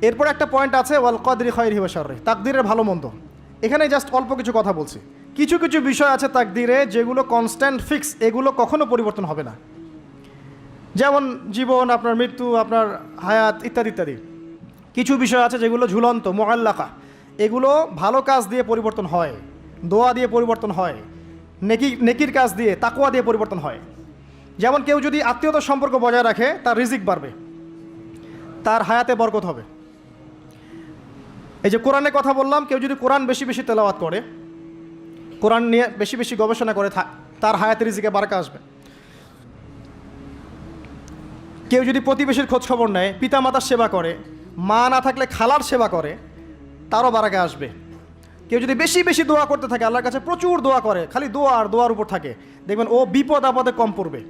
এরপর একটা পয়েন্ট আছে ওয়াল কদরি খায়রিহি ওয়া শাররিহি, তাকদীরের ভালো মন্দ। এখানে জাস্ট অল্প কিছু কথা বলছি। কিছু কিছু বিষয় আছে তাকদীরে যেগুলো কনস্ট্যান্ট ফিক্স, এগুলো কখনো পরিবর্তন হবে না। যেমন জীবন, আপনার মৃত্যু, আপনার হায়াত ইত্যাদি ইত্যাদি। কিছু বিষয় আছে যেগুলো ঝুলন্ত, মুআল্লাকা, এগুলো ভালো কাজ দিয়ে পরিবর্তন হয়, দোয়া দিয়ে পরিবর্তন হয়, নেকির কাজ দিয়ে, তাকওয়া দিয়ে পরিবর্তন হয়। যেমন কেউ যদি আত্মীয়তার সম্পর্ক বজায় রাখে, তার রিজিক বাড়বে, তার হায়াতে বরকত হবে। এই যে কোরআনের কথা বললাম, কেউ যদি কোরআন বেশি বেশি তেলাওয়াত করে, কোরআন নিয়ে বেশি বেশি গবেষণা করে, তার হায়াতে রিজিকে বারাকা আসবে। কেউ যদি প্রতিবেশীর খোঁজ খবর নেয়, পিতামাতার সেবা করে, মা না থাকলে খালার সেবা করে, তারও বারাকা আসবে। কেউ যদি বেশি বেশি দোয়া করতে থাকে, আল্লাহর কাছে প্রচুর দোয়া করে, খালি দোয়া আর দোয়ার উপর থাকে, দেখবেন ও বিপদ আপদে কম পড়বে।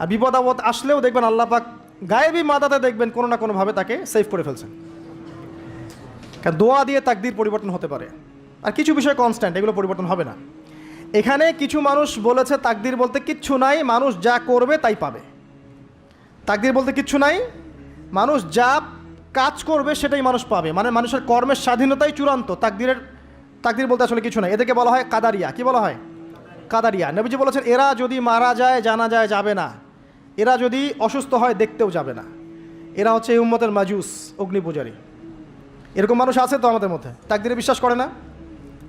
আর বিপদ আপদ আসলেও দেখবেন আল্লাহ পাক গায়েবী মাদাতে দেখবেন কোনো না কোনোভাবে তাকে সেভ করে ফেলছেন। কারণ দোয়া দিয়ে তাকদীর পরিবর্তন হতে পারে। আর কিছু বিষয় কনস্ট্যান্ট, এগুলো পরিবর্তন হবে না। এখানে কিছু মানুষ বলেছে তাকদীর বলতে কিচ্ছু নাই, মানুষ যা করবে তাই পাবে। তাকদীর বলতে কিচ্ছু নাই, মানুষ যা কাজ করবে সেটাই মানুষ পাবে, মানে মানুষের কর্মের স্বাধীনতাই চূড়ান্ত। তাকদীর বলতে আসলে কিছু নাই। এদেরকে বলা হয় কাদারিয়া। কি বলা হয়? কাদারিয়া। নবীজি বলেছেন এরা যদি মারা যায় জানা যায় যাবে না, এরা যদি অসুস্থ হয় দেখতেও যাবে না, এরা হচ্ছে এই উম্মতের মাজুস, অগ্নি পূজারী। এরকম মানুষ আছে তো আমাদের মধ্যে, তাকদীরে বিশ্বাস করে না,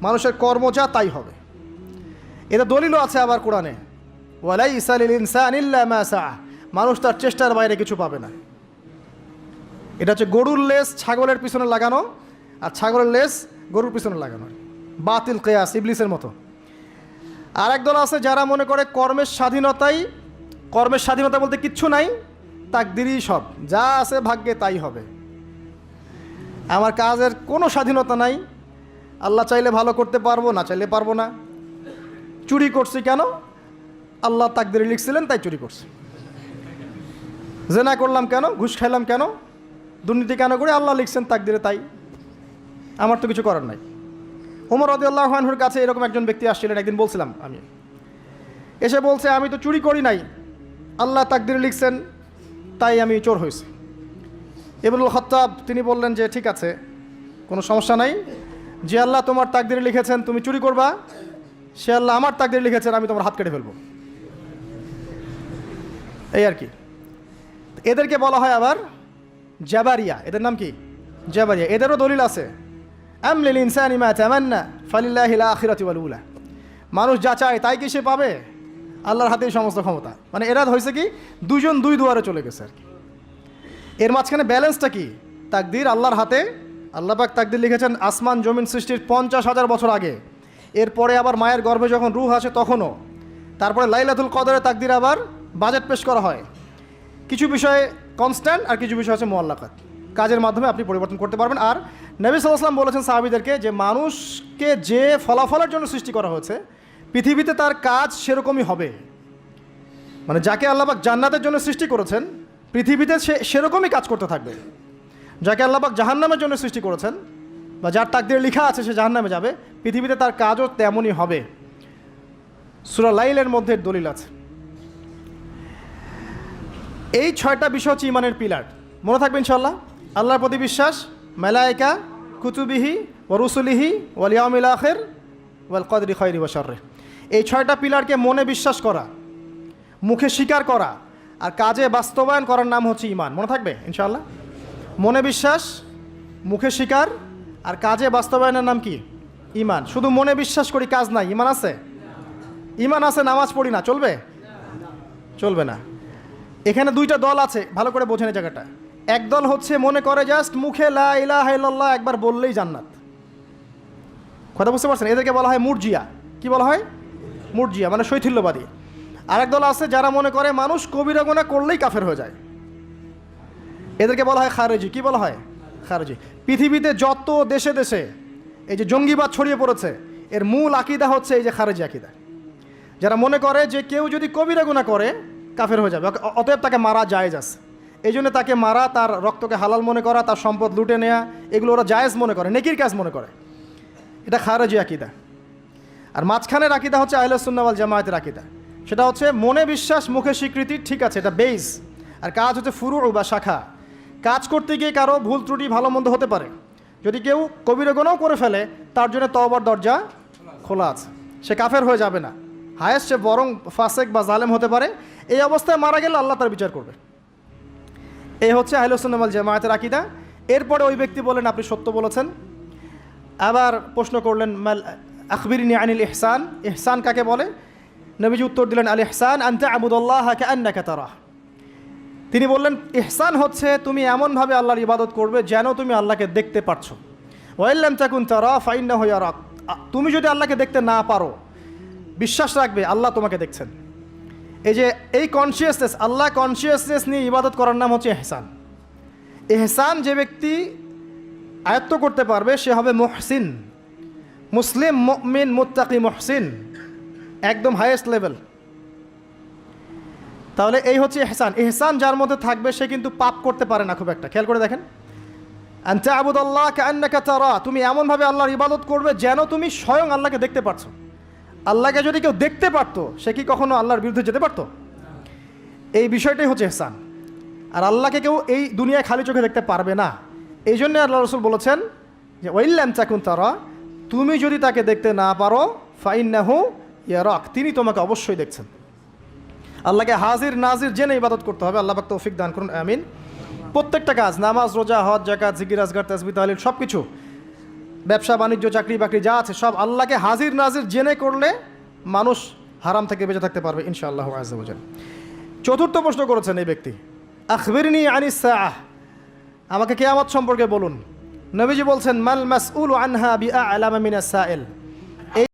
মানুষের কর্ম যা তাই হবে। এটা দলিলও আছে আবার কোরআনে, ওয়ালাইসা লিল ইনসানি ইল্লা মা সাআ, মানুষ তার চেষ্টার বাইরে কিছু পাবে না। এটা হচ্ছে গরুর লেজ ছাগলের পিছনে লাগানো, আর ছাগলের লেজ গরুর পিছনে লাগানো, বাতিল কিয়াস, ইবলিসের মতো। আর একদল আছে যারা মনে করে কর্মের স্বাধীনতা বলতে কিচ্ছু নাই, তাকদীরই সব, যা আছে ভাগ্যে তাই হবে। আমার কাজের কোনো স্বাধীনতা নাই, আল্লাহ চাইলে ভালো করতে পারবো, না চাইলে পারবো না। চুরি করছি কেন? আল্লাহ তাকদীরে লিখছিলেন তাই চুরি করছি। জেনা করলাম কেন? ঘুষ খাইলাম কেন? দুর্নীতি কেন করে? আল্লাহ লিখছেন তাকদীরে তাই, আমার তো কিছু করার নাই। ওমর রাদিয়াল্লাহু আনহুর কাছে এরকম একজন ব্যক্তি আসছিলেন, একদিন বলছিলাম আমি, এসে বলছে আমি তো চুরি করি নাই, আল্লাহ তাকদীরে লিখছেন তাই আমি চোর হয়েছি। ইবনুল খাত্তাব তিনি বললেন যে ঠিক আছে, কোনো সমস্যা নাই, যে আল্লাহ তোমার তাকদীরে লিখেছেন তুমি চুরি করবা, সে আল্লাহ আমার তাকদীরে লিখেছেন আমি তোমার হাত কেটে ফেলবো। এই আর কি। এদেরকে বলা হয় আবার জাবারিয়া। এদের নাম কি? জাবারিয়া। এদেরও দলিল আছে, আম লিল ইনসানি মা তামান্না ফালিল্লাহিল আখিরাতু ওয়াল উলা, মানুষ যা চায় তাই কি সে পাবে? আল্লাহর হাতেই সমস্ত ক্ষমতা। মানে এরা হয়েছে কি, দুজন দুই দুয়ারে চলে গেছে আর কি। এর মাঝখানে ব্যালেন্সটা কি? তাকদীর আল্লাহর হাতে। আল্লাহ পাক তাকদীর লিখেছেন আসমান জমিন সৃষ্টির 50,000 বছর আগে, এরপরে আবার মায়ের গর্ভে যখন রূহ আসে তখনও, তারপরে লাইলাতুল কদরে তাকদীর আবার বাজেট পেশ করা হয়। কিছু বিষয়ে কনস্ট্যান্ট আর কিছু বিষয় আছে মুআল্লাকাত, কাজের মাধ্যমে আপনি পরিবর্তন করতে পারবেন। আর নবী সাল্লাল্লাহু আলাইহি ওয়াসাল্লাম বলেছেন সাহাবীদেরকে যে মানুষকে যে ফলাফলের জন্য সৃষ্টি করা হয়েছে পৃথিবীতে তার কাজ সেরকমই হবে। মানে যাকে আল্লাহ পাক জান্নাতের জন্য সৃষ্টি করেছেন পৃথিবীতে সে সেরকমই কাজ করতে থাকবে। যাকে আল্লাহ পাক জাহান্নামের জন্য সৃষ্টি করেছেন বা যার তাকদীরে লেখা আছে সে জাহান্নামে যাবে, পৃথিবীতে তার কাজও তেমনই হবে। সূরা লাইলের মধ্যে দলিল আছে। এই 6টা বিষয় হচ্ছে ইমানের পিলার, মনে থাকবে ইনশাআল্লাহ। আল্লাহর প্রতি বিশ্বাস, মালায়েকা, কুতুবিহি ওয়া রুসুলিহি ওয়াল ইয়াউমিল আখির ওয়াল কদরি খায়রি ওয়া শাররি। এই 6টা পিলারকে মনে বিশ্বাস করা, মুখে স্বীকার করা আর কাজে বাস্তবায়ন করার নাম হচ্ছে ঈমান। মনে থাকবে ইনশাআল্লাহ। মনে বিশ্বাস, মুখে স্বীকার আর কাজে বাস্তবায়নের নাম কি? ঈমান। শুধু মনে বিশ্বাস করি, কাজ নাই, ঈমান আছে? ঈমান আছে, নামাজ পড়ি না, চলবে? চলবে না। এখানে 2টা দল আছে, ভালো করে বোঝেন এই জায়গাটা। এক দল হচ্ছে মনে করে জাস্ট মুখে লা ইলাহা ইল্লাল্লাহ একবার বললেই জান্নাত। কথা বুঝতে পারছেন? এদেরকে বলা হয় মুরজিয়া। কি বলা হয়? মুরজিয়া, মানে শৈথিল্যবাদী। আরেক দল আছে যারা মনে করে মানুষ কবিরা গুনাহ করলেই কাফের হয়ে যায়, এদেরকে বলা হয় খারেজি। কি বলা হয়? খারেজি। পৃথিবীতে যত দেশে দেশে এই যে জঙ্গিবাদ ছড়িয়ে পড়েছে, এর মূল আকীদা হচ্ছে এই যে খারেজি আকীদা, যারা মনে করে যে কেউ যদি কবিরা গুনাহ করে কাফের হয়ে যাবে, অতএব তাকে মারা জায়েজ আছে। এই জন্য তাকে মারা, তার রক্তকে হালাল মনে করা, তার সম্পদ লুটে নেওয়া, এগুলো ওরা জায়েজ মনে করে, নেকির কাজ মনে করে। এটা খারেজি আকীদা। আর মাঝখানের আকীদা হচ্ছে আহলে সুন্নাহ ওয়াল জামায়াতের আকীদা। সেটা হচ্ছে মনে বিশ্বাস, মুখে স্বীকৃতি, ঠিক আছে, এটা বেস। আর কাজ হচ্ছে ফুরু বা শাখা। কাজ করতে গিয়ে কারো ভুল ত্রুটি ভালো মন্দ হতে পারে, যদি কেউ কবিরা গুনাহ করে ফেলে তার জন্য তওবার দরজা খোলা আছে, সে কাফের হয়ে যাবে না, হায়েস্ট সে বরং ফাসেক বা জালেম হতে পারে। এই অবস্থায় মারা গেলে আল্লাহ তার বিচার করবে। এই হচ্ছে আহলুস সুন্নাহ ওয়াল জামায়াতের আকীদা। এরপরে ওই ব্যক্তি বলেন আপনি সত্য বলেছেন। আবার প্রশ্ন করলেন মাল আখবিরনি আনিল ইহসান, ইহসান কাকে বলে? নবীজি উত্তর দিলেন আল ইহসান আন তা'বুদাল্লাহা কাআন্নাকা তারাহ। তিনি বললেন ইহসান হচ্ছে তুমি এমনভাবে আল্লাহর ইবাদত করবে যেন তুমি আল্লাহকে দেখতে পারছো। ওয়া ইল্লাম তাকুন তারা ফাইন্নাহু ইয়ারাক, তুমি যদি আল্লাহকে দেখতে না পারো বিশ্বাস রাখবে আল্লাহ তোমাকে দেখছেন। এই যে এই কনসিয়াসনেস, আল্লাহ কনসিয়াসনেস নিয়ে ইবাদত করার নাম হচ্ছে ইহসান। ইহসান যে ব্যক্তি আয়ত্ত করতে পারবে সে হবে মুহসিন, মুসলিম, মুমিন, মুত্তাকি, মুহসিন, একদম হাইয়েস্ট লেভেল। তাহলে এই হচ্ছে ইহসান। ইহসান যার মধ্যে থাকবে সে কিন্তু পাপ করতে পারে না খুব একটা। খেয়াল করে দেখেন, আন তা'বুদাল্লাহ কাআন্নাকা তারা, তুমি এমনভাবে আল্লাহর ইবাদত করবে যেন তুমি স্বয়ং আল্লাহকে দেখতে পারছো। আল্লাহকে যদি কেউ দেখতে পারতো সে কি কখনো আল্লাহর বিরুদ্ধে যেতে পারতো? এই বিষয়টাই হচ্ছে ইহসান। আর আল্লাহকে কেউ এই দুনিয়ায় খালি চোখে দেখতে পারবে না। এই জন্য আল্লাহ রাসূল বলেছেন যে ওয়াইল্লাম তাকুন তারা, তুমি যদি তাকে দেখতে না পারো ফাইন্নাহু ইয়ারাক, তিনি তোমাকে অবশ্যই দেখছেন। আল্লাহকে হাজির নাজির জেনে ইবাদত করতে হবে। আল্লাহ পাক তৌফিক দান করুন, আমিন। প্রত্যেকটা কাজ, নামাজ, রোজা, হজ, যাকাত, জিকির, আজকার, তাসবিহ, তাহলিল, সব কিছু, ব্যবসা বাণিজ্য, চাকরি বাকরি যা আছে সব আল্লাহকে হাজির নাজির জেনে করলে মানুষ হারাম থেকে বেঁচে থাকতে পারবে ইনশাআল্লাহ আযজা ওয়া জাল। চতুর্থ প্রশ্ন করেছেন এই ব্যক্তি, আখবিরনি আনিস সাআহ, আমাকে কিয়ামত সম্পর্কে বলুন। নবীজি বলছেন মাল মাসউলু আনহা বিআ'লামা মিনাস সাইল,